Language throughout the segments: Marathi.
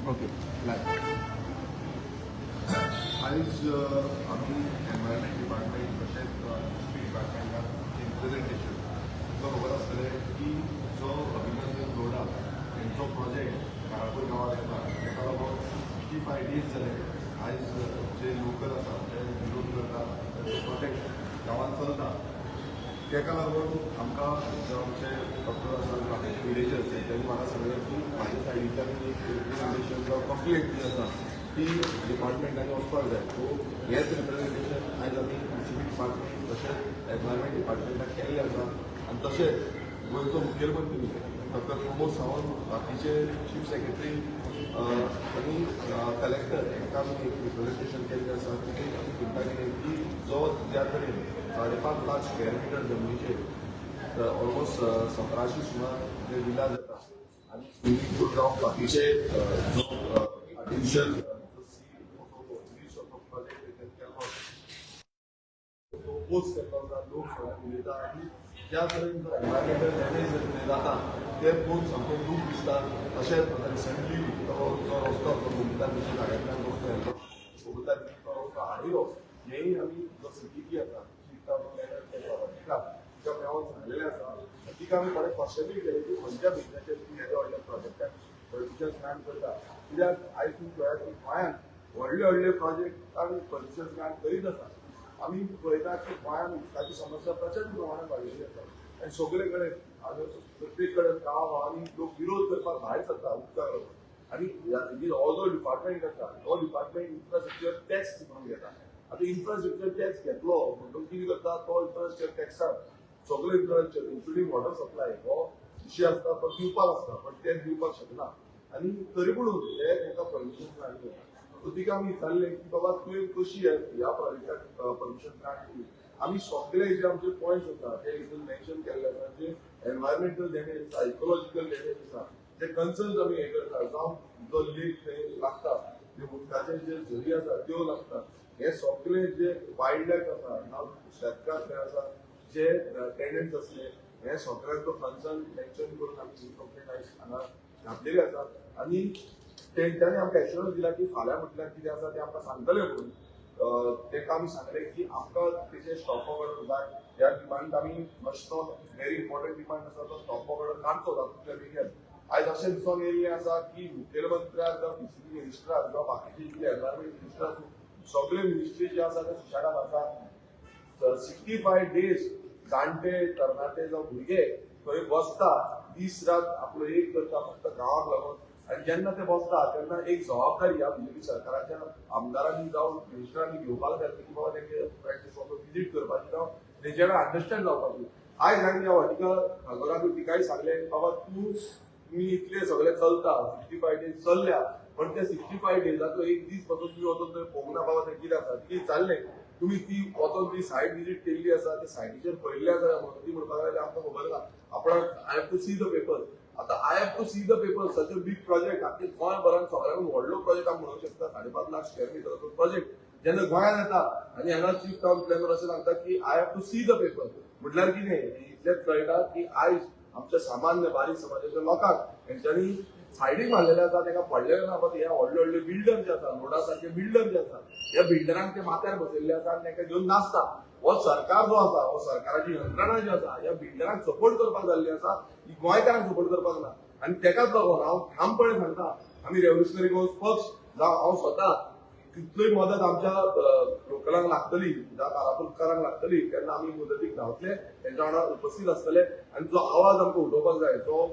ओके. आयज आमी एनवायरमेंट डिपार्टमेंट तशेंच डिपार्टमेंटान रिप्रेझेंटेशन तुमकां खबर आसतलें की जो अभिनंदन रोडा तेंचो प्रोजेक्ट कारापूर गांवांत येता ताका लागून 65 days जाले. आयज जे लोकल आसा ते विरोध करता तेंचो प्रोजेक्ट गांवांत चलता. ताका लागून आमकां जे आमचे डॉक्टर आसा बाकीचे विलेजर्स तेंच्यांनी म्हाका सांगलें की म्हाज्या सायडीच्यान एक रिप्रेझेंटेशन जो कंप्लेंट जी आसा ती डिपार्टमेंटांनी वचपाक जाय. सो हेच रिप्रेझेंटेशन आयज आमी DCP डिपार्टमेंट तशेंच एनवायरमेंट डिपार्टमेंटाक केल्लें आसा. आनी तशेंच गोंयचो मुखेलमंत्री डॉक्टर प्रमोद सावंत बाकीचे चीफ सेक्रेटरी आनी कलेक्टर हांकां आमी एक रिप्रेझेंटेशन केल्लें आसा. तितून आमी चिंता केली की जो ज्या तरेन 5.5 लाख स्क्वेअर मिटर जमनीचेर ऑलमोस्ट 1700 सुमार जे विला जाता आनी स्विमींग पूल जावं बाकीचे जो आर्टिफिशियल पोस्ट केल्लो आसा. लोक सगळ्यांक उलयता आनी ज्या तरेन जो एनवायरमेंटल डॅमेज जाता ते पळोवन सामकें दूख दिसता. तशेंच रिसंटली तो जो रस्तो तो बबिता बीच जाग्यातल्यान रस्तो येयल्लो बबिता बीच तो रस्तो हाडिलो. हेय आमी जो CTP आसा तिका मेळोन सांगलेलें आसा. तिका आमी थोडे क्वेश्चनूय केले की खंयच्या बिजनेसाचेर तुमी येद्या व्हडल्या प्रोजेक्टाक परमिशन ग्रांट करता. कित्याक आयज तुमी पळयात की गोंयांत व्हडले व्हडले प्रोजेक्ट आमी परमिशन ग्रांट करीत आसा. आमी पळयता की गोंयांत उदकाची समस्या प्रचंड प्रमाणात वाडिल्ली आसा आनी सगळे कडेन प्रत्येक कडेन गांवांनी लोक विरोध करपाक भायर सरता उदकाक लागून. आनी हो जो डिपार्टमेंट आसा हो डिपार्टमेंट इन्फ्रास्ट्रक्चर टॅक्स म्हणून घेता. आतां इन्फ्रास्ट्रक्चर टॅक्स घेतलो म्हणून कितें करता तो इन्फ्रास्ट्रक्चर टॅक्सान सगळे इन्फ्रास्ट्रक्चर इन्क्लुडींग वॉटर सप्लाय हो विशय आसता तो दिवपाक आसता बट ते दिवपाक शकना. आनी तरी पूण हे तांकां परमिशन ग्रांट करता. सो तिका आमी विचारलें की बाबा तुवें कशी ह्या प्रोजेक्टाक परमिशन ग्रांट केली. आमी सगळे जे आमचे पॉयंट्स आसा ते हितून मेन्शन केल्ले आसा जे एनवायरमेंटल डॅमेज आसा इकोलॉजिकल डॅमेज आसा जे कन्सर्न्स आमी हे करता जावं जो लेक थंय लागता जे उदकाचे जे झरी आसा त्यो लागता हे सगळे जे वायल्ड लायफ आसा ना शेतकार थंय आसा जे टेनंट्स असले हे सगळ्यांचो कन्सर्न मेन्शन करून आमी ही कंप्लेंट आयज हांगा घातलेली आसा. आनी तेंच्यांनी आमकां एश्युरन्स दिला की फाल्यां म्हटल्यार कितें आसा तें आमकां सांगतले म्हणून. तेका आमी सांगलें की आमकां तेचे स्टॉप ऑर्डर जाय. ह्या डिमांड आमी मातसो व्हेरी इम्पॉर्टंट डिमांड आसा तो स्टॉप ऑर्डर काडचो जातूंतल्या बेगीन. आयज अशें दिसून येयल्लें आसा की मुखेलमंत्र्याक जावं DCP मिनिस्टराक जावं बाकीचे जितले एनवायरमेंट मिनिस्टर आसूं सगळे मिनिस्ट्री जे आसा ते सुशेगाद आसा. 65 days जाणटे तरणाटे जावं भुरगे थंय बसता दीस रात आपलो एक करता फक्त गांवाक लागून. आनी जेन्ना ते बसता तेन्ना एक जबाबदारी ह्या BJP सरकाराच्या आमदारांनी जावं मिनिस्टरांनी घेवपाक जाय की बाबा तेंचे विजीट करपाची जावं तेंचे कडेन अंडरस्टँड जावपाची. आयज हांवें ह्या वाटिका खासदाराक तिकाय सांगलें बाबा तुमी इतले सगळे चलता 65 days चल्ल्या पण त्या 65 डेजाचो एक दीस पासून तुमी वचून थंय पळोवंक ना बाबा तें कितें आसा कितें चाललें. तुम्ही ती वचून ती सायट विजीट केल्ली आसा त्या सायटीचेर पळयल्ली आसा म्हणून ती म्हणपाक लागली आमकां खबर ना आपण I have to see the paper. आतां I have to see the paper such a big project आख्खे गोंयभरांत सगळ्यांकून व्हडलो प्रोजेक्ट आमी म्हणूंक शकता 5.5 लाख स्क्वेअर मिटराचो प्रोजेक्ट जेन्ना गोंयांत येता आनी हांगा चीफ टावन प्लॅनर अशें सांगता की I have to see the paper म्हटल्यार कितें इतलेंच कळटा की आयज आमच्या सामान्य बारीक समाजाच्या लोकांक हेंच्यांनी सायडीक मारलेले आसा तांकां पडलेले ना बट हे व्हडले व्हडले बिल्डर जे आसा रोडा सारखे बिल्डर जे आसा ह्या बिल्डरांक ते माथ्यार बसयल्ले आसा आनी तांकां घेवन नाचता. हो सरकार जो आसा हो सरकाराची यंत्रणा जी आसा ह्या बिल्डरांक सपोर्ट करपाक जाल्ली आसा ही गोंयकारांक सपोर्ट करपाक ना. आनी तेकाच लागून हांव ठामपणे सांगता आमी रेव्होल्युशनरी गोंस पक्ष जावं हांव स्वता कितलोय मदत आमच्या लोकलांक लागतली जावं कारापुरकारांक लागतली तेन्ना आमी मदतीक धांवतले तेंच्या वांगडा उपस्थित आसतले आनी जो आवाज आमकां उठोवपाक जाय जो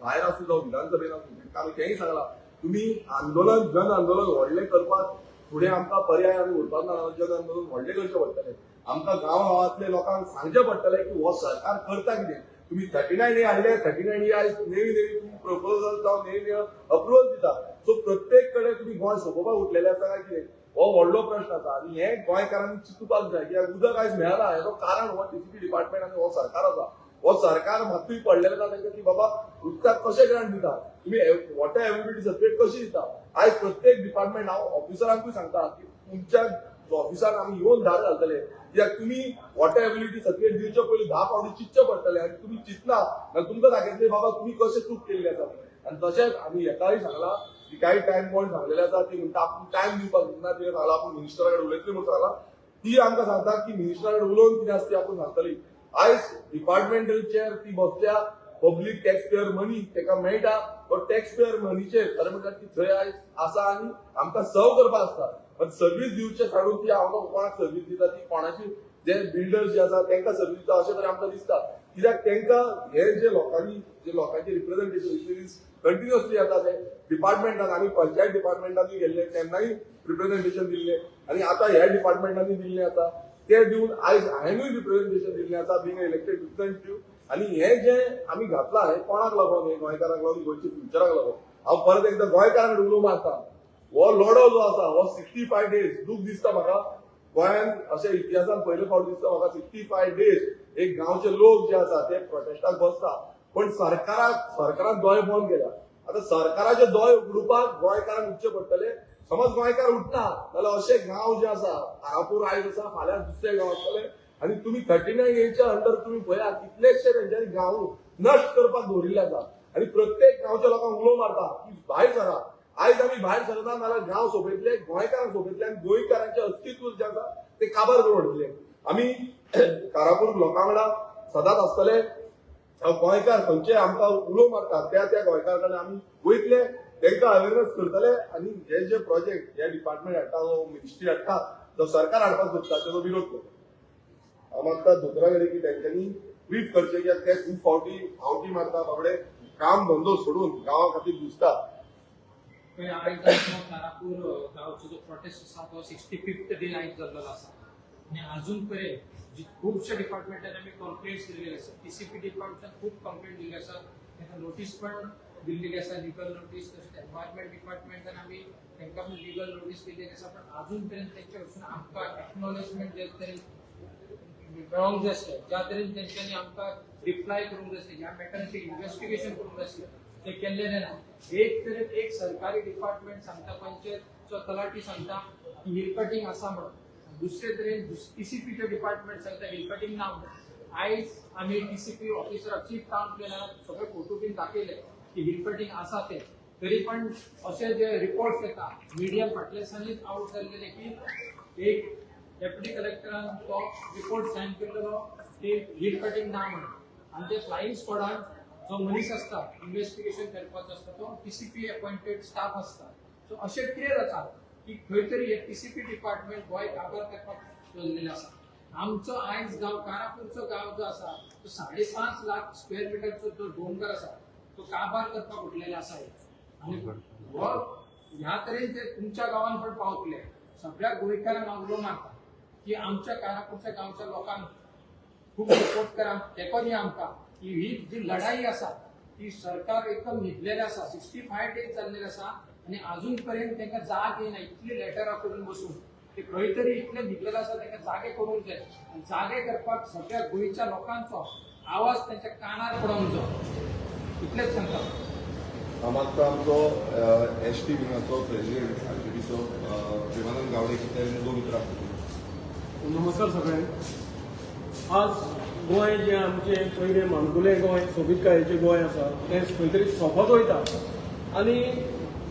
भायर आसूं जावं विधानसभेन आसूं तांकां आमी तेंय सांगलां तुमी आंदोलन जन आंदोलन व्हडलें करपाक फुडें आमकां पर्याय आमी उरपाक ना. जन आंदोलन व्हडलें करचें पडटलें. आमकां गांवांतल्या लोकांक सांगचें पडटलें की हो सरकार करता कितें. तुम्ही 39A हाडले 39A आयज नेवी तुम्ही प्रपोजल जावं नेवी अप्रुवल दिता. सो प्रत्येक कडेन तुम्ही गोंय सोंपोवपाक उठलेले आसा काय कितें हो व्हडलो प्रश्न आसा आनी हे गोंयकारांनी चिंतूपाक जाय कित्याक उदक आयज मेळना हेजो कारण हो DCP डिपार्टमेंट आनी हो सरकार आसा. हो सरकार मातूय पडलेलो ना तांकां की बाबा उदकाक कशें ग्रांट दिता तुम्ही वॉटर अवेलेबिलिटी सर्टिफिकेट कशी दिता. आयज प्रत्येक डिपार्टमेंट हांव ऑफिसरांकूय सांगता की तुमच्या ऑफिसान आम्ही येऊन धाड घालतले कित्याक तुम्ही वॉटर एबिलिटी सर्टिफिकेट दिवचे पयलीं 10 फावटी चिंतचे पडटले आनी तुम्ही चिंतना जाल्यार तुमकां सांगितले बाबा तुम्ही कशें चूक केल्ली आसा आनी तशेंच आमी हेकाय सांगला की काही टायम पॉयंट सांगलेले आसा ती म्हणटा आपूण टायम दिवपाक दिना तिणें सांगला आपूण मिनिस्टरा कडेन उलयतली म्हणून सांगला ती आमकां सांगता की मिनिस्टरा कडेन उलोवन कितें आसा ती आपूण सांगतली आयज डिपार्टमेंटल चेअर ती बसल्या पब्लीक टॅक्स पेयर मनी तेका मेळटा पण टॅक्स पेयर मनीचेर खरें म्हणल्यार ती थंय आयज आसा आनी आमकां सर्व करपाक आसता पण सर्व्हिस दिवचे सोडून ती हांव कोणाक सर्व्हिस दिता ती कोणाची जे बिल्डर्स जे आसा तांकां सर्व्हिस दिता अशें तरी आमकां दिसता कित्याक तांकां हे जे लोकांचे रिप्रेझेंटेशन कंटिन्युअसली येता ते डिपार्टमेंटान आमी पंचायत डिपार्टमेंटानूय गेल्ले तेन्नाय रिप्रेझेंटेशन दिल्ले आनी आतां ह्या डिपार्टमेंटांनी दिल्ले आसा ते दिवन आयज हांवेंनूय रिप्रेझेंटेशन दिल्लें आसा बिंग इलेक्टेड रिप्रेझेंटेटिव्ह आनी हे जे आमी घातला हे कोणाक लागून हे गोंयकारांक लागून गोंयच्या फ्युचराक लागून हांव परत एकदां गोंयकारांक उलोवंक मारता हो लढो जो आसा हो 65 डेज दूख दिसता म्हाका गोंयान अशें इतिहासान पयले फावट दिसता म्हाका 65 डेज एक गांवचे लोक जे आसा ते प्रोटेस्टाक बसता पण सरकारान दोळे बंद केल्या आता सरकाराचे दोळे उगडुपाक गोंयकारांक उठचे पडटले समज गोंयकार उठना जाल्यार अशे गांव जे आसा कारापूर आयज आसा फाल्यां दुसरे गांव आसतले आनी तुमी 39 एच्या अंडर तुमी पळया कितलेशे तेंच्यांनी गांव नश्ट करपाक दवरिल्ले आसा आनी प्रत्येक गांवच्या लोकांक उलो मारता की भायर सरा आयज आमी भायर सरना जाल्यार गांव सोंपयतले गोंयकारांक सोंपयतले आनी गोंयकारांचें अस्तित्व जे आसा ते काबार करून उडयतले आमी कारापूर लोकां वांगडा सदांच आसतले गोंयकार खंयचे आमकां उलो मारता त्या गोंयकार कडेन आमी वयतले तांकां अवेरनेस करतले आनी हे जे प्रोजेक्ट हे डिपार्टमेंट हाडटा जो मिनिस्ट्री हाडटा जो सरकार हाडपाक सोदता तेजो विरोध करता हांव मागता दोतोरा कडेन की तेंच्यांनी व्हीप करचें कित्याक ते खूब फावटी मारता बाबडे काम धंदो सोडून गांवा खातीर झुजता कारापूर गांवचो जो प्रोटेस्ट आसा तो 65th डे आयज जाल्लो आसा आनी अजून पर्यंत खुबशे डिपार्टमेंटान आमी कंप्लेंट्स दिल्ले आसा टीसीपी डिपार्टमेंटान खूब कंप्लेंट दिल्ली आसा तांकां नोटीस पण दिल्ली आसा लिगल नोटीस तशेंच एनवायरमेंट डिपार्टमेंटान आमी तांकां पण लिगल नोटीस दिल्ली आसा पण अजून पर्यंत तेंच्या कडसून आमकां एक्नॉलेजमेंट जे तरेन मेळोंक जाय आसलें ज्या तरेन तेंच्यांनी आमकां रिप्लाय करूंक जाय आसलें ह्या मॅटराचेर इन्व्हेस्टिगेशन करूंक जाय आसलें ते केल्लें ना एक तरेन एक सरकारी डिपार्टमेंट सांगता पंचायतचो तलाठी सांगता की हिल कटिंग आसा म्हणून दुसरे तरेन टीसीपीचे डिपार्टमेंट सांगता हिल कटिंग ना म्हणून आयज आमी टीसीपी ऑफिसराक चीफ टाउन प्लॅनराक सगळे फोटो बीन दाखयले की हिल कटिंग आसा ते तरी पण असे जे रिपोर्ट्स येता मिडिया फाटल्या दिसांनीच आउट जाल्लेले की एक डेप्युटी कलेक्टरान तो रिपोर्ट सायन केल्लो की हिल कटिंग ना म्हणून आनी ते फ्लायिंग स्क्वॉडान जो मनीस आसता इन्व्हेस्टिगेशन करपाचो आसता तो टीसीपी अपॉइंटेड स्टाफ आसता सो अशें कितें जाता की खंय तरी हे टीसीपी डिपार्टमेंट गोंय काबार करपाक चल्लेलें आसा आमचो आयज गांव कारापूरचो गांव जो आसा तो 5.5 लाख स्क्वेअर मिटरचो जो डोंगर आसा तो काबार करपाक उठलेलो आसा आनी हो ह्या तरेन ते तुमच्या गांवान पण पावतले सगळ्या गोंयकारांक हांव उलो मारता की आमच्या कारापूरच्या गांवच्या लोकांक खूब सपोर्ट करा तेको दी आमकां की ही जी लढाई आसा ती सरकार एकदम न्हिदलेलें आसा 65 डेज जाल्लेले आसा आनी अजून पर्यंत तांकां जाग येना इतली लेटरां करून बसून ते खंय तरी इतले न्हिदलेले आसा तांकां जागे करूंक जाय आनी जागे करपाक सगळ्या गोंयच्या लोकांचो आवाज तांच्या कानार पडोंक जाय इतलेंच सांगता हांव मागता आमचो एसटी विंगाचो प्रेसिडेंट आरटीडीचो प्रेमानंद गावडे कितें दोन उतरां नमस्कार सगळ्यांक आज गोंय जे आमचें पयलें माणकुलें गोंय सोबीतकायेचें गोंय आसा तें खंय तरी सोंपत वयता आनी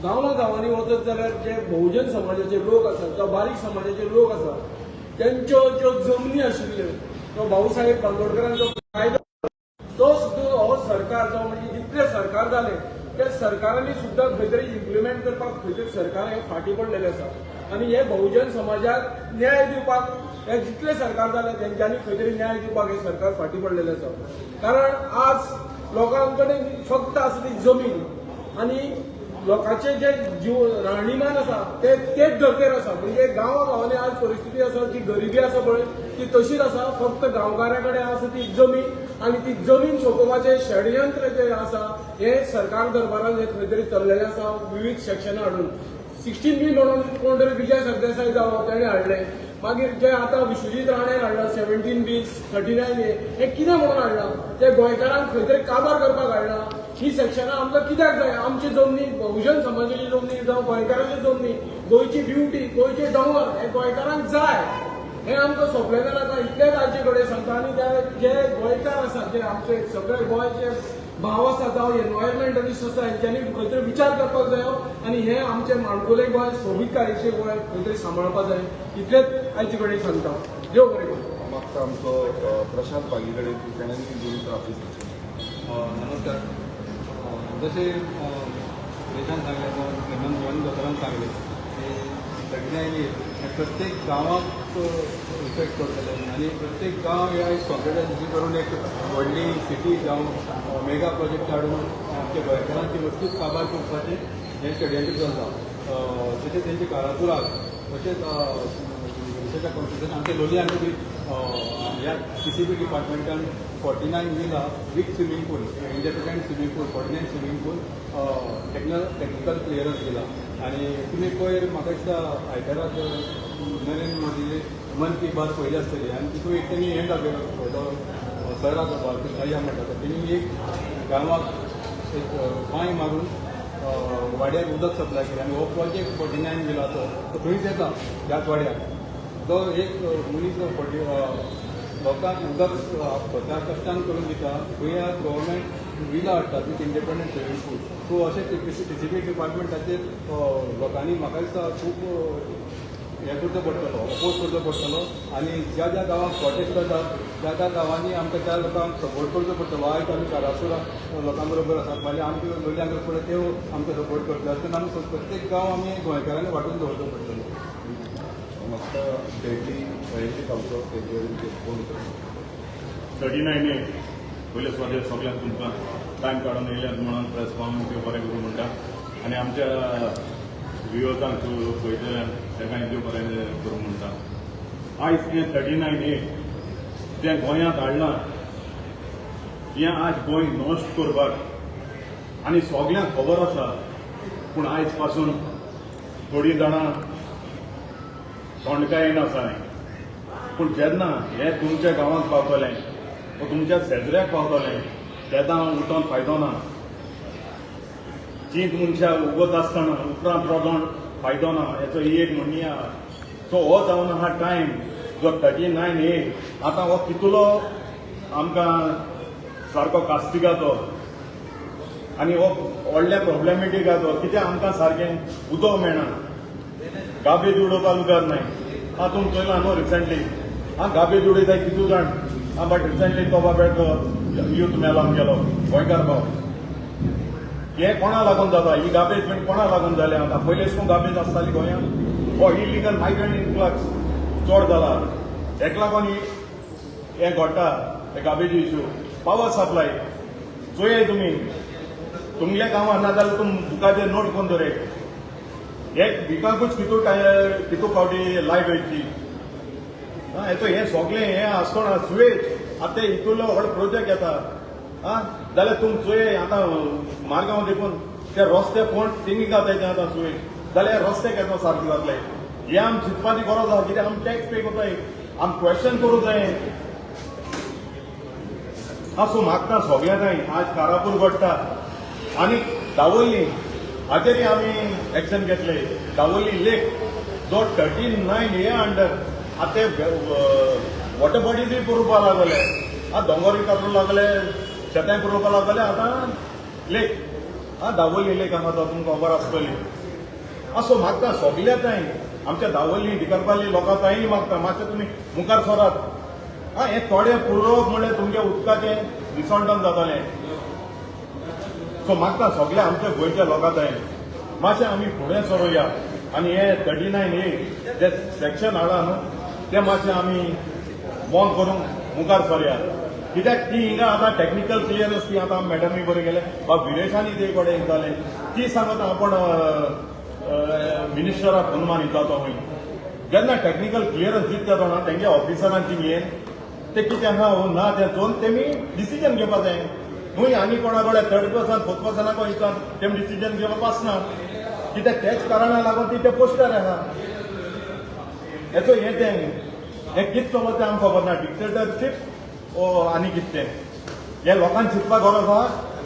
गांवांनी वचत जाल्यार जे बहुजन समाजाचे लोक आसात जावं बारीक समाजाचे लोक आसात तेंच्यो ज्यो जमनी आशिल्ल्यो तो भाऊसाहेब बांदोडकरांचो कायदो तो सुद्दां हो सरकार जो म्हणजे जितले सरकार जाले त्या सरकारांनी सुद्दां खंय तरी इम्प्लिमेंट करपाक खंय तरी सरकार हे फाटी पडलेले आसा आनी हे बहुजन समाजाक न्याय दिवपाक हे जितले सरकार जाले तेंच्यांनी खंय तरी न्याय दिवपाक हे सरकार फाटी पडलेले आसा कारण आज लोकां कडेन फक्त आसा ती जमीन आनी लोकांचे जे जीव राहणीमान आसा तेच धर्तेर आसा म्हणजे गांवांनी आज परिस्थिती आसा जी गरिबी आसा पळय ती तशीच आसा फक्त गांवकाऱ्या कडेन आसा ती जमीन आनी ती जमीन सोंपोवपाचें षडयंत्र जे आसा हे सरकार दरबारान खंय तरी चल्लेलें आसा विविध सेक्शनां हाडून 16B म्हणून कोण तरी विजय सरदेसाय जावो ताणें हाडलें मागीर जे आतां विश्वजीत राणेन हाडला 17B 39A हे कितें म्हणून हाडला ते गोंयकारांक खंय तरी काबार करपाक हाडला ही सेक्शनां आमकां कित्याक जाय? आमची जमनी बहुजन समाजाची जमनी जावं गोंयकारांची जमनी, गोंयची ब्युटी, गोंयचे दोंगर हे गोंयकारांक जाय. हे आमकां सोंपलें नाका इतलेच तांचे कडेन सांगता. आनी जे गोंयकार आसात, जे आमचे सगळे गोंयचे भाव आसा जावं एनवायरमेंटलिस्ट आसा, हेंच्यांनी खंय तरी विचार करपाक जायो आनी हे आमचे माणकुले गोंय, सोबीतकायेचें गोंय खंय तरी सांबाळपाक जाय. इतलेच तांचे कडेन सांगता. देव बरें करूं. मागता आमचो प्रशांत बागी कडेन ताणेंनी दोन ऑफिस. नमस्कार. जसे देशान सांगले किंवा हेमंत गोवन दोतोरान सांगले की 39 प्रत्येक गांवाक इफेक्ट करतले आनी प्रत्येक गांव हे आयज कॉम्पिटन्सी करून एक व्हडली सिटी जावं मेगा प्रोजेक्ट हाडून आमच्या गोंयकारांची वस्तूच काबार करपाचें हें स्टेडियम चलता. तशेंच तेंचे कारातुराक तशेंच देशाच्या कॉन्स्टिट्युशन आमच्या लोलयां बी ह्या CCB डिपार्टमेंटान 49 villa with swimming pool, independent swimming pool, 49 swimming pool technical clearance दिला. आनी तुमी पयर म्हाका दिसता आयताराक नरेंद्र मोदी मन की बात पयली आसतली आनी तितून एक तेणी हें दाखयलो सराक या म्हणटा तेणी एक गांवाक एक बांय मारून वाड्याक उदक सप्लाय केलें आनी हो प्रोजेक्ट 49 विलाचो तो थंयच येता ह्याच वाड्याक. तो एक मनीस लोकांक उदक स्वता कश्टान करून दिता. गोंया गव्हर्मेंट विला हाडटा with independent swimming pool. So अशें CCB डिपार्टमेंटाचेर लोकांनी म्हाका दिसता खूब हें करचो पडटलो, अपोज करचो पडटलो. आनी ज्या ज्या गांवांक शॉर्टेज जाता त्या गांवांनी आमकां त्या लोकांक सपोर्ट करचो पडटलो. आयज आमी कारासुरा लोकां बरोबर आसात, फाल्यां आमचे लोलयांक फुडें ते आमकां सपोर्ट करतले. अशें करून आमी प्रत्येक गांव आमी गोंयकारांनी वांटून दवरचो पडटलो. म्हाका डेली पयलीं आमचो तेजेर फोन 39 पयले स्वादे सगळ्यांक तुमकां टायम काडून येयल्यात म्हणून प्रेस कॉन्फरन्स बरें करूं म्हणटा. आनी आमच्या व्ह्युअर्सांक पळयतल्यान तेकाय देव बरें करूं म्हणटा. आयज तें 39 तें गोंयांत हाडलां हें आज गोंय नश्ट करपाक आनी सगळ्यांक खबर आसा. पूण आयज पासून थोडीं जाणां तोंडकायेन आसाय. पूण जेन्ना हें तुमच्या गांवांत पावतलें वा तुमच्या शेजऱ्याक पावतलें तेन्ना उठोवन फायदो ना. चींत मनशां उगत आसतना उपरांत रगोन फायदो ना हेचो ही एक म्हणणी आहा. सो हो जावन आहा टायम जो 39 आतां हो कितलो आमकां सारको कास्तिगाचो आनी हो व्हडल्या प्रॉब्लेमेटीक आहा तो. कित्याक आमकां सारकें उदक मेळना, गाबेज उडोवपाक उदक नाय. तुमी चोयलां न्हू रिसंटली गाबेज उडयताय कितू जाण. बट रिसंटली तो बाबेक यूथ मेलान गेलो गोंयकार भाव. हें कोणा लागून जाता? ही गाबेज बीन कोणा लागून जालें आतां? पयलीं अशें करून गाबेज आसताली गोंयांत? हो इलिगल मायग्रंट इन्फ्लक्स चड जाला. हेका लागून हें घडटा हे गाबेजी इश्यू. पावर सप्लाय चोय तुमी तुमल्या गांवांत ना जाल्यार तुमी बुकाचेर नोट करून दवरे. एक विकाकूच कितू फावटी लायट वयची. हेचो हें सगळें हें आसतना सुवेज आतां इतलो व्हड प्रोजेक्ट येता जाल्यार तुमी चोय आतां मारगांव देखून ते रस्ते कोण तिंगी घातायचे आतां सुवेज जाल्यार रस्ते केन्ना सारके जातले. हें आमी चिंतपाची गरज आहा. कित्याक आमी टॅक्स पे करताय, आमी क्वेश्चन करूंक जाय. सो मागता सगळ्यांक आज कारापूर घडटा आनी दावोली हाचेरय आमी एक्शन घेतले. दावोली लेक जो 39 हे अंडर आतां वॉटर बॉडीजूय पुरोवपाक लागले. दोंगरूय काडूंक लागले, शेतांय पुरोवपाक लागले. आतां लेक दावोली लेक आसा तो तुमकां खबर आसतली. असो मागता सगळ्यात आमच्या दावोली डिकरपाली लोकांचाय मागता मातशें तुमी मुखार सरात. हें थोडें पुरोवप म्हणल्यार तुमच्या उदकाचें विसंडन जातलें. सो मागता सगळ्या आमच्या गोंयच्या लोकांचाय मातशें आमी फुडें सरोया आनी हें 39 जे सेक्शन हाडा न्हू तें मातशें आमी बंद करून मुखार सरया. कित्याक ती हिंगा आतां टॅक्निकल क्लियरन्स ती आतां मॅडमी बरें गेले वा विदेशांनी ते कडेन जालें ती सांगत आपण मिनिस्टराक फोन मारिता तो खंय. जेन्ना टॅक्निकल क्लियरन्स दिता तो ना तेंच्या ऑफिसरांची येन ते कितें आहा ना तें चोवन तेमी डिसिजन घेवपाक जाय. न्हू आनी कोणा कडेन 3rd-person 4th-person वयता तेमी डिसिजन घेवप आसना. कित्याक त्याच कारणाक लागून ती ते पोस्टार आहा. हेचो हें तें कितें चलता आमकां खबर ना. डिक्टेटरशीप आनी कितें तें हें लोकांक चिंतपाक गरज आहा.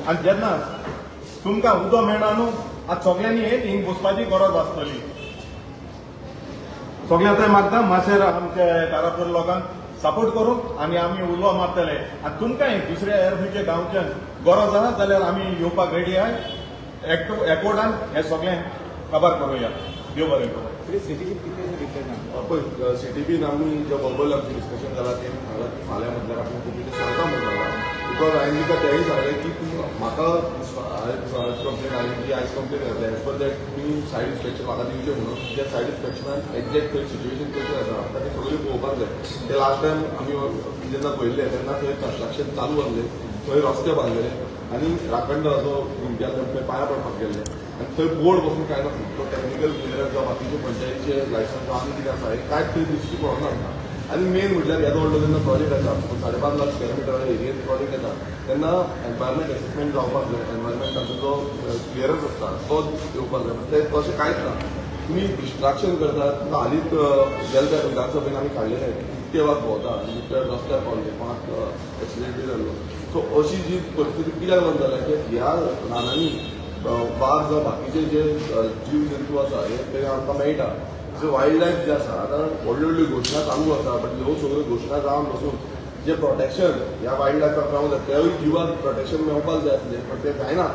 आनी जेन्ना तुमकां उदो मेळना न्हू आतां सगळ्यांनी एक हिंग बसपाची गरज आसतली. सगळ्यांक मागता मातशें आमच्या कारापूर लोकांक सपोर्ट करूं आनी आमी उलो मारतले. आनी तुमकां दुसऱ्या एरफीच्या गांवच्यान गरज आसा जाल्यार आमी येवपाक रेडी आहाय. एकवटान हें सगळें काबार करुया. देव बरें करूं. पळय सीटीबीन आमी जे बबल आमचें डिस्कशन जालां तें सांगलां की फाल्यां म्हटल्यार आपूण कितें सांगता म्हणटा बिकॉज हांवें तिका तेंय सांगलें की तूं म्हाका कंप्लेन आयली जी आयज कंप्लेन घातल्या एज पर दॅट तुमी सायड इन्स्पेक्शन म्हाका दिवचें म्हणून त्या सायड इन्स्पेक्शनान एक्झॅक्ट खंय सिच्युएशन कशें आसा आमकां तें सगळें पळोवपाक जाय. ते लास्ट टायम आमी जेन्ना पळयल्ले तेन्ना थंय कन्स्ट्रक्शन चालू आसलें, थंय रस्ते बांदलेले आनी राखणदाराचो इंडियन कंपनी पांयां पडपाक गेल्ले आनी थंय बोर्ड बसून काय नासलो. तो टॅक्निकल क्लियरन्स जावं बाकीचे पंचायतीचे लायसन्स जावं आनी कितें आसा हें कांयच थंय दिश्टी पडना आमकां. आनी मेन म्हटल्यार येदो व्हडलो जेन्ना प्रोजेक्ट येता 5.5 लाख स्क्वेअर मिटर एरियेन प्रोजेक्ट येता तेन्ना एनवायरमेंट असेसमेंट जावपाक जाय. एनवायरमेंटाचो जो क्लियरन्स आसता तो येवपाक जाय. ते तशें कांयच ना. तुमी डिस्ट्रॅक्शन करतात. तुमकां हालींच गेल्या त्या विधानसभेन आमी काडलेले इतके वाज भोंवता आनी ते रस्त्यार पावले कोणाक एक्सिडेंटूय जाल्लो. सो अशी जी परिस्थिती कित्याक लागून जाल्या की ह्या रानांनी वाघ जावं बाकीचे जे जीव जंतू आसा हे आमकां मेळटा. जो वायल्ड लायफ जे आसा आतां व्हडल्यो व्हडल्यो घोशणा चालू आसा बट ह्यो सगळ्यो घोशणा जावन बसून जे प्रोटेक्शन ह्या वायल्ड लायफाक मेळूंक जाय तेवूय जिवाक प्रोटेक्शन मेळपाक जाय आसलें बट तें जायना.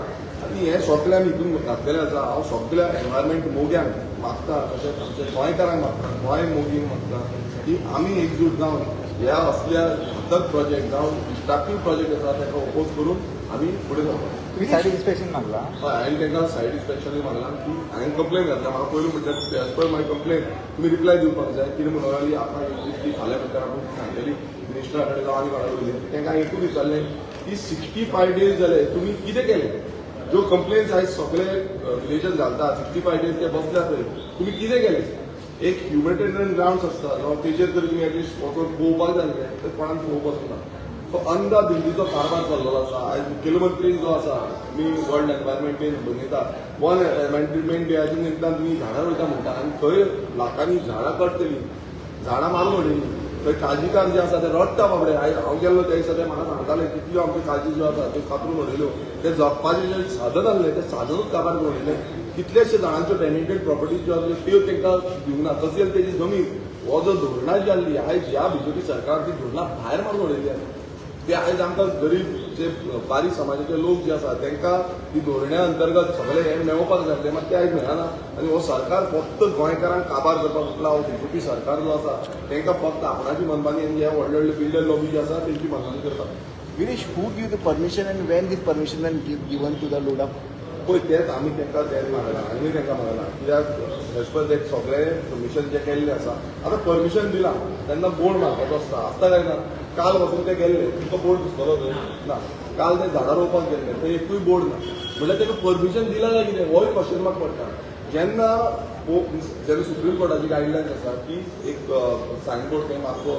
आनी हें सगळ्यांक हितून घातलेलें आसा. हांव सगळ्या एनवायरमेंट मोग्यांक मागता तशेंच आमच्या गोंयकारांक मागता गोंय मोगींक मागता की आमी एकजूट जावन ह्या असल्या घातक प्रोजेक्ट जावं डिस्ट्रक्टीव प्रोजेक्ट आसा ताका ओपोज करून आमी फुडें सरता. तुम्ही सायड इन्स्पेक्शन मागला हय हांवें तांकां सायड इन्स्पेक्शनूय मागलां की हांवें कंप्लेन घातल्या. म्हाका पयलीं म्हणटा एज पर माय कंप्लेन तुमी रिप्लाय दिवपाक जाय. कितें म्हणून रावली आतां ती फाल्यां भितर आपूण सांगतली मिनिस्टरा कडेन जावं आनी कोणा उलयली. तांकां एकूच विचारलें की 65 डेज जाले तुमी कितें केलें. ज्यो कंप्लेन्स आयज सगळे विलेजन घालता 65 डेज ते बसल्या थंय तुमी कितें केलें. एक ह्युमॅनिटेरियन ग्राउंड्स आसता जावं तेजेर जर तुमी एटलिस्ट वचून पळोवपाक जाय ते कोणाक पळोवप आसना. सो अंदा दिल्लीचो कारभार चाललेलो आसा. आयज मुखेलमंत्री जो आसा आमी वर्ल्ड एनवायरमेंट डे मनयता. वन एनवायरमेंट डेच्या निमतान तुमी झाडां रोयता म्हणटा आनी थंय लाखांनी झाडां कट केली, झाडां मारून उडयली. थंय काळजीकार जे आसा ते रडटा बाबडे. आयज हांव गेल्लो त्या दिसा ते म्हाका सांगताले कितल्यो आमच्यो काळजी ज्यो आसा त्यो कातरून उडयल्यो. ते जगपाचें जे साधन आसलें ते साधनूच काबार करून उडयलें. कितलेशे जाणांच्यो टेनेंटेड प्रॉपर्टीज ज्यो आसल्यो त्यो तांकां दिवंक ना. तशेंच तेजी जमीन हो जो धोरणां जी आसली आयज ह्या बीजेपी सरकारान ती धोरणां भायर मारून उडयली. ते आयज आमकां गरीब जे बारीक समाजाचे लोक जे आसा तांकां ती धोरण्या अंतर्गत सगळे हे मेळोवपाक जाय ते मात ते आयज मेळना. आनी हो सरकार फक्त गोंयकारांक काबार करपाक उठला. हो बीजेपी सरकार जो आसा तांकां फक्त आपणाची मनमानी आनी जे व्हडले व्हडले बिल्डर लॉबी जी आसा तेंची मनमानी करता. Vinesh, who gave the permission and when this permission was given to the Lodha? पळय तेच आमी तांकां तेच मागला आमी तांकां मागला कित्याक एज पर दॅट सगळें परमिशन जें केल्लें आसा. आतां परमिशन दिलां तेन्ना बोर्ड मारपाचो आसता काय ना. काल वचून ते गेल्ले तुमकां बोर्ड दिसतलो थंय ना. काल ते झाडां रोवपाक गेल्ले थंय एकूय बोर्ड ना. म्हणल्यार ताका परमिशन दिलां काय कितें होय क्वेश्चन मार्क पडटा. जेन्ना सुप्रीम कोर्टाची गायडलायन्स आसा की एक सायनबोर्ड थंय मारचो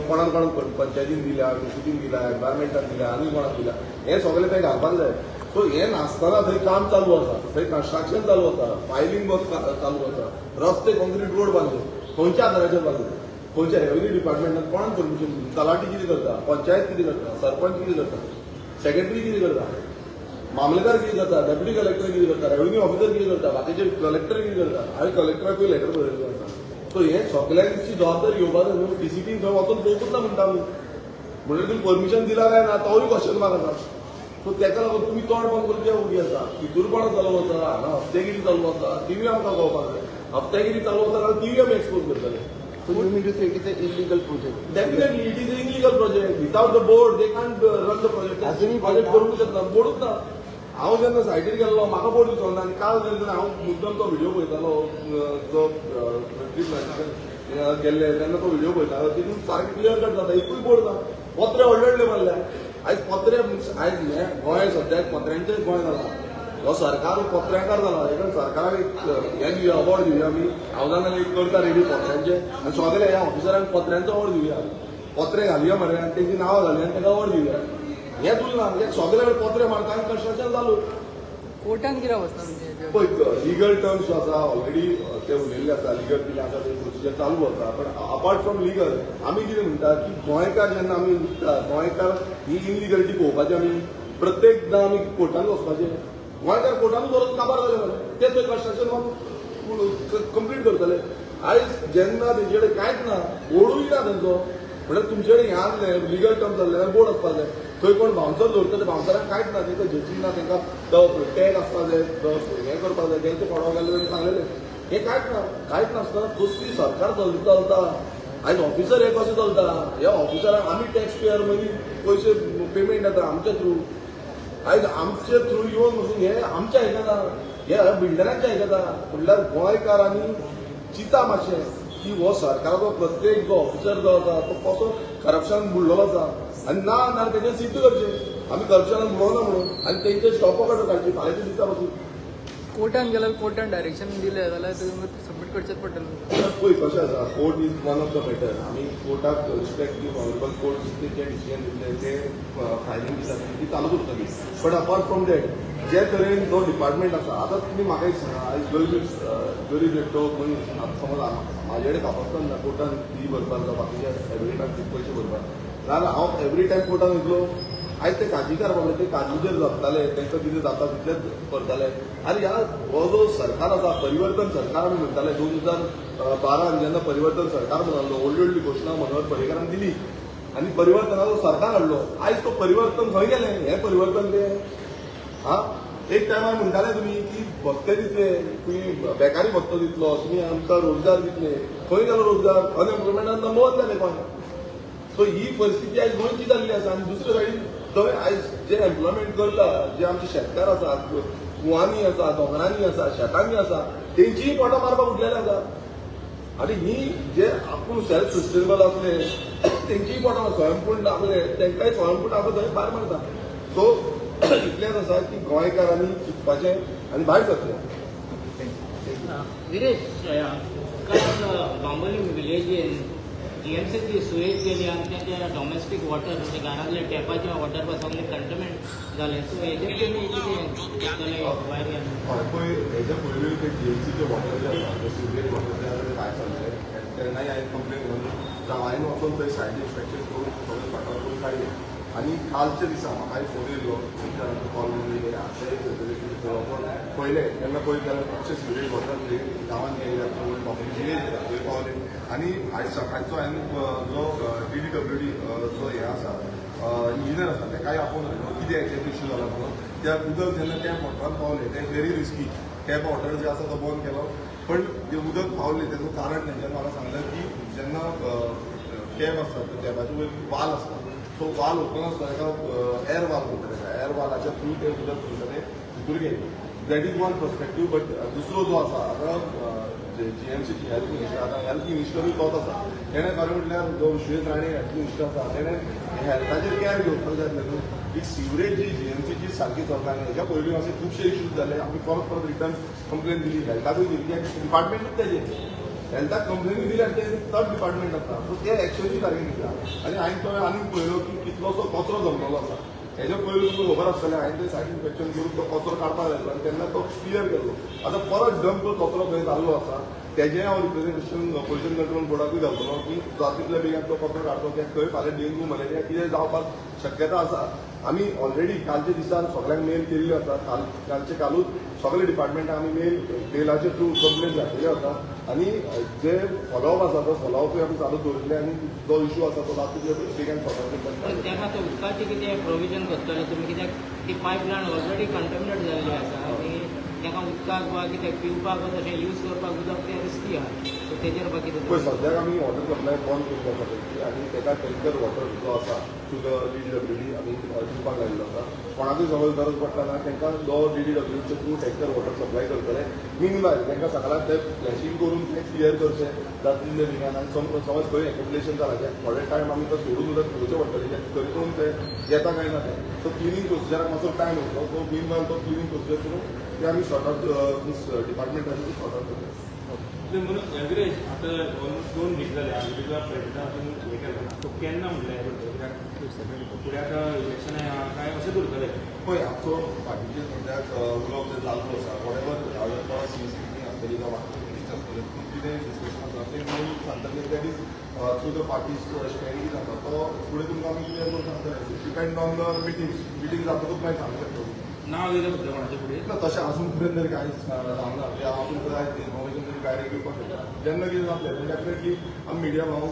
कोणाक कोणाक पंचायतीन दिल्या म्युनिसिपीन दिल्या एनवायरमेंटान दिल्या आनी कोणाक दिल्या हें सगळें थंय घालपाक जाय. सो हें नासतना थंय काम चालू आसा. थंय कन्स्ट्रक्शन चालू आसा, फायलिंग वर्क चालू आसा, रस्ते कॉन्क्रीट रोड बांदले. खंयच्या आदाराचेर बांदले. खंयच्या रेव्हेन्यू डिपार्टमेंटान कोणाक परमिशन दिली. तलाटी कितें करता, पंचायत कितें करता, सरपंच कितें करता, सेक्रेटरी कितें करता, मामलेदार कितें करता, डेप्युटी कलेक्टर कितें करता, रेव्हेन्यू ऑफिसर कितें करता, बाकीचे कलेक्टर कितें करता. हांवें कलेक्टराकूय लेटर बरयल्लें आसा. सो हें सगळ्यांची जबाबदारी घेवपाक जाय न्हू. डीसीपीन थंय वचून पळोवपूच ना म्हणटा आमी. म्हणल्यार तुमी परमिशन दिला काय ना तोय क्वेश्चन मार्क आसा. सो ताका लागून तुमी तोंड बंद करचें उगी आसा. भितूरपणां चालू आसा, हांगा हप्तेगिरी चालू आसा, ती आमकां कळपाक जाय. हप्तेगिरी चालू आसा जाल्यार ती आमी एक्सपोज करतले. So you mean to say it is an illegal project? Definitely, it is an illegal project. Without the board, they can't run the project. अजूनही project करूंक शकना, बोर्डूच ना. हांव जेन्ना सायटीर गेल्लो म्हाका बोर्ड दिसलो ना आनी काल जेन्ना हांव मुद्दम तो व्हिडिओ पळयतालो जो गेल्ले तेन्ना तो व्हिडिओ पळयतालो तितून सारकें क्लियर कट जाता. एकूय बोर्ड ना. पत्रे व्हडले व्हडले मारल्या. आयज पत्रे आयज हें गोंय सद्याक पत्र्यांचें गोंय जाला. हो सरकार पत्र्याकार जाला. हेका सरकाराक एक हें दिवया अवॉर्ड दिवया आमी. हांव जाल्यार एक करता रेडी पत्र्यांचे आनी सगळे ह्या ऑफिसरांक पत्र्यांचो अवॉर्ड दिवया. पत्रे घालुया मरे आनी तेंची नांवां घालुया आनी ताका अवॉर्ड दिवया. हें तुलना म्हणजे सगळे पत्रे मारता आनी कन्स्ट्रक्शन चालू. कोर्टान कितें वचना म्हणजे पळय लिगल टर्म्स जो आसा ऑलरेडी ते उलयल्ले आसा. लिगल कितें आसा ते प्रोसिजर चालू आसा. पण अपार्ट फ्रॉम लिगल आमी कितें म्हणटा की गोंयकार जेन्ना आमी विकता गोंयकार ही इनलिगलिटी पळोवपाची आमी प्रत्येकदां आमी कोर्टान वचपाचें गोंयकार कोर्टानूच व्हरून काबार जाले मरे ते थंय कन्स्ट्रक्शन कंप्लीट करतले आयज जेन्ना तेंचे कडेन कांयच ना बोर्डूय ना तेंचो म्हणल्यार तुमचे कडेन हें आसलें लिगल टर्म जाल्ले जाल्यार बोर्ड आसपाक जाय थंय कोण बाउन्सर दवरता ते बाउन्सरांक कांयच ना तेंका जजींग ना तेंका तो टॅग आसपाक जाय तो हें करपाक जाय तेंचे फोडो गेले तेणी सांगलेलें हें कांयच नासतना कसली सरकार चलता आयज ऑफिसर हे कशें चलता ह्या ऑफिसरांक आमी टॅक्स पेयर मदीं पयशे पेमेंट येता आमच्या थ्रू आयज आमचे थ्रू येवन वचून हे आमचे आयकता हे बिल्डरांचे आयकता म्हणल्यार गोंयकारांनी चिंता मातशें की हो सरकाराचो प्रत्येक जो ऑफिसर जो आसा तो कसो करप्शन बुडलेलो आसा आनी ना ना तेजें सिद्ध करचें आमी करप्शनाक बुडोवना म्हणून आनी तेंचे स्टॉप काडची फाल्यांच्या दिसा पासून कोर्टान गेल्यार कोर्टान डायरेक्शन दिलें जाल्यार सबमीट करचेंच पडटलें पळय कशें आसा court is one of the matter आमी कोर्टाक रिस्पेक्ट दिवप ऑनरेबल कोर्ट जितले जे डिसिजन दितले ते फायलींग जी आसा ती चालू करतली बट अपार्ट फ्रॉम दॅट जे तरेन जो डिपार्टमेंट आसा आतां तुमी म्हाका एक सांगा आयज गरीब एकटो मनीस आतां समज म्हाजे कडेन कापासतना कोर्टान फी भरपाक जावं बाकीच्या एडवोकेटाक पयशे भरपाक जाल्यार हांव एवरी टायम कोर्टान वयतलो आयज ते काजीकार बाबा ते काजूचेर जगताले तांकां कितें जाता तितलेंच करताले आनी ह्या हो जो सरकार आसा परिवर्तन सरकार आमी म्हणटाले 2012 जेन्ना परिवर्तन सरकार बनवलो व्हडली व्हडली घोशणा मनोहर पर्रीकारान दिली आनी परिवर्तनाचो सरकार हाडलो आयज तो परिवर्तन खंय गेलें हें परिवर्तन तें हा एक टायमार म्हणटाले तुमी की भत्ते दितले तुमी बेकारी भत्तो दितलो तुमी आमकां रोजगार दितले खंय गेलो रोजगार अनएम्प्लॉयमेंटान नंबर 1 जालें गोंय सो ही परिस्थिती आयज गोंयची जाल्ली आसा आनी दुसरे सायडीन थंय आयज जे एम्प्लॉयमेंट करता जे आमचे शेतकार आसा कुवांनी आसा दोंगरांनी आसा शेतांनी आसा तेंचीय पोटां मारपाक उठलेले आसा आनी ही जे आपूण सेल्फ सस्टेनेबल आसले तेंचीय पोटां स्वयंपूर्ण आसले तेंकाय स्वयंपूर्ण आसा थंय भायर मारता सो इतलेंच आसा की गोंयकारांनी चिंतपाचें आनी भायर सरचें विरेश काल बांबोली विलेजीन जीएमसीची सुयेज गेली आणि त्या डॉमेस्टीक वॉटर म्हणजे घरातल्या टॅपाच्या वॉटर पासून कंटमेंट झाले सो हेजेर तुमी कितें भायर हय पळय हेच्या पयलीं ते जीएमसीचे वॉटर जे आसा ते सिवरेज वॉटर जे आसा ते भायर सरले तेन्नाय हांवें कंप्लेन करून हांवें वचून थंय सायट इन्स्पेक्शन करून सगळें फाटां करून काडलें आनी कालचे दिसा म्हाका एक फोन येयलो कॉल पयले तेन्ना पळयत जाल्यार खुबशे सिवरेज वॉटर गांवांनी येयल्या विलेज थंय पावले आनी आयज सकाळचो हांवें जो DDWD जो हे आसा इंजिनियर आसा तेकाय आपोवन कितें एक्झॅक्ट इश्यू जाला म्हणून त्या उदक जेन्ना टॅप वॉटरान पावले तें व्हेरी रिस्की टॅप वॉटर जे आसा तो बंद केलो पण जे उदक पावले तेजो कारण तेंच्यान म्हाका सांगलें की जेन्ना टॅप आसता टॅपाचे वयर वाल आसता तो वाल ओपन आसता ताका एअर वाल म्हणटा ताका एअर वालाच्या थ्रू ते उदक तुमचे भितर गेले दॅट इज वन पर्स्पेक्टीव बट दुसरो जो आसा आतां जीएमसीची हेल्थ मिनिस्टर आतां हेल्थ मिनिस्टरूय तोच आसा तेणें खरें म्हटल्यार जो विश्वेश राणे हेल्थ मिनिस्टर आसा तेणें हेल्थाचेर कॅर घेवपाक जाय आसलें ही सिवरेज जी जीएमसीची सारकी चलता आनी हेच्या पयलीं अशे खुबशे इश्यूज जाले आमी परत परत रिटर्न कंप्लेन दिली हेल्थाकूय दिली कित्याक डिपार्टमेंटूच तेजें हेल्थाक कंप्लेनी दिली आनी ते थर्ड डिपार्टमेंट आसता सो ते एक्शनूय सारकें घेतला आनी हांवें तो आनीक पळयलो की कितलोसो कचरो जमलेलो आसा हेज्या पयलीं तुमकां खबर आसतलें हांवें ते सायट इन्स्पेक्शन करून तो कचरो काडपाक लायलो आनी तेन्ना तो क्लियर केल्लो आतां परत डंप कचरो थंय जाल्लो आसा तेजें हांव रिप्रेझेंटेशन पोल्युशन कंट्रोल बोर्डाकूय घालतलो की जातूंतल्या बेगीन तो कचरो काडचो कित्याक थंय फाल्यां डेंगू मलेरिया कितें जावपाक शक्यता आसा आमी ऑलरेडी कालच्या दिसान सगळ्यांक मेल केल्ली आसा कालूच सगळे डिपार्टमेंटाक आमी मेलाचे थ्रू कंप्लेन घातलेली आसा आनी जे फॉलोअप आसा तो फॉलोअपूय आमी चालू दवरले आनी जो इशू आसा तो जातूंतल्या बेगीन सॉल्व करता तेका आतां उदकाचें कितें प्रोविजन करतले तुमी कित्याक ती पायपलायन ऑलरेडी कंटमिनेट जाल्ली आसा आनी तेका उदकाक वा कितें पिवपाक वा तशें यूज करपाक उदक तें रिस्की आहा सो तेजेर बाकी पळय सद्याक आमी वॉटर सप्लाय बंद करता पळय आनी तेका टँकर वॉटर जो आसा टू द DDWD आमी दिवपाक लायिल्लो आसा कोणाकूय समज गरज पडटा ना तांकां जो DDWDचे थ्रू टँकर वॉटर सप्लाय करतले मीनवायल तांकां सकाळां ते फ्लॅशिंग करून ते क्लियर करचें जातले बेगीन आनी समज खंय एक्युमुलेशन जालां कित्याक थोडे टायम आमी तो सोडून उदक घेवचें पडटलें कित्याक तरी करून ते येता काय ना तें सो क्लिनींग प्रोसिजराक मातसो टायम वयतलो सो मीनवायल तो क्लिनींग प्रोसिजर करून ते आमी सॉर्ट आउट डिपार्टमेंटान सॉर्ट आउट करता म्हणून एव्हरेज आता दोन वीक जाले आमच्या प्रेसिडेंटातून हे केलं तो केन्ना म्हणलें फुडें आतां इलेक्शन काय अशें करतले पळय आमचो फाटीचे सद्याक उलोवप जें चालू आसा वॉटेवर CC मिटींग आसतली जावं मीटिंग्स आसतल्यो कितें डिस्कशन आसा तें मागीर सांगतले त्या दीस थ्रू द पार्टीज स्ट्रॅटेजी जाता तो फुडें तुमकां आमी कितें करून सांगतले डिपेंड ऑन द मिटींग जातकूच मागीर सांगतले नाव येयलं पडटलें कोणाचें फुडें ना तशें आजून पर्यंत तरी कांयच जावना म्हणजे आपूण जाय इन्फॉर्मेशन तरी डायरेक्ट दिवपाक शकता जेन्ना कितें जातलें डेफिनेटली आमी मिडिया भाव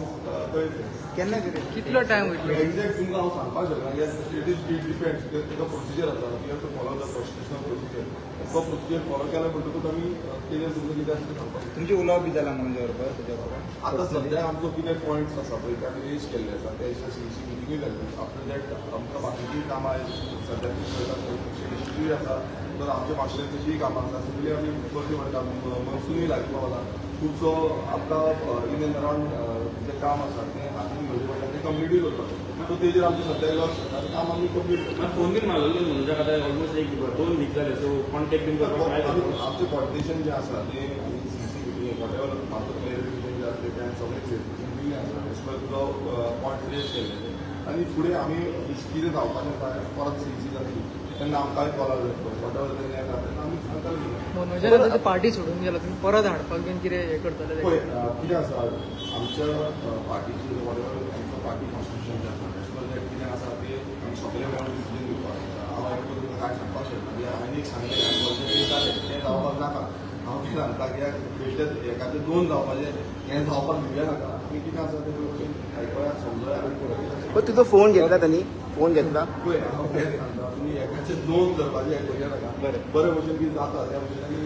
कळयतले केन्ना कितें कितलो टायम वयतलो एक्झॅक्ट तुमकां हांव सांगपाक शकना इट डिपेंड्स तेका प्रोसिजर आसा you have to follow the constitutional procedure तो प्रोसिजर फॉलो केल्या म्हणटकूच आमी तेजेर तुमकां कितें आसा तें सांगपाक तुमचे उलोवप बी जालां म्हणजे बरोबर तुज्या बरोबर आतां सद्या आमचो कितें पॉयंट्स आसा पळय ते आमी रेज केल्ले आसा ते सीईसी मिटिंगूय जाल्ली आफ्टर दॅट आमकां बाकीचीं कामां सद्या शेड्यूल आसा तर आमच्या मास्टरांचीं कामां आसा सगळीं आमी करची पडटा मनसूनूय लागीं पावला खुबसो आमकां इन एंड अरावंड जें काम आसा तें हातीन घेवचें पडटा तें कंप्लिटूय करपाक सो तेजेर आमचें सद्या लक्ष आसा तें काम आमी कंप्लीट करता फोन बीन मागलो म्हणजे खातीर ऑलमोस्ट एक 2 वीक जाले सो कॉन्टॅक्ट बीन करपाक ट्राय करता आमचें कॉर्डिनेशन जें आसा तें सीसी मिटींग वॉटेवर आमचो क्लॅरिफिकेशन जें आसा तें सगळें क्लॅरिफिकेशन दिल्लें आसा एज पर तुजो पॉयंट रेज केल्ले आनी फुडें आमी कितें जावपाचें आसा परत सीसी जातली तेन्ना आमकांय कॉल जातलो वॉटेवर तेन्ना येता तेन्ना आमी सांगतले मनोजान आतां पार्टी सोडून गेला तुमी परत हाडपाक बीन कितें हें करतले पळय कितें आसा आमच्या पार्टीची वॉटेवर आमचो पार्टी कॉन्स्टिट्युशन जें आसा एज पर दॅट कितें आसा तें आमी सगळे मेळून डिसिजन घेवपाक हांव एकटो तुमकां कांय सांगपाक शकना म्हणजे हांवें एक सांगलें तें जालें तें जावपाक नाका हांव कितें सांगता कित्याक बेश्टेच एकाचें 2 जावपाचें हें जावपाक दिवया नाका आमी कितें आसा तें आयकया समजया आनी पळोवया पण तुजो फोन घेतला तांणी फोन घेतला पळय हांव कितें सांगता तुमी एकाचें 2 धरपाचें हें करूया नाका बरें भशेन कितें जाता त्या भशेन आमी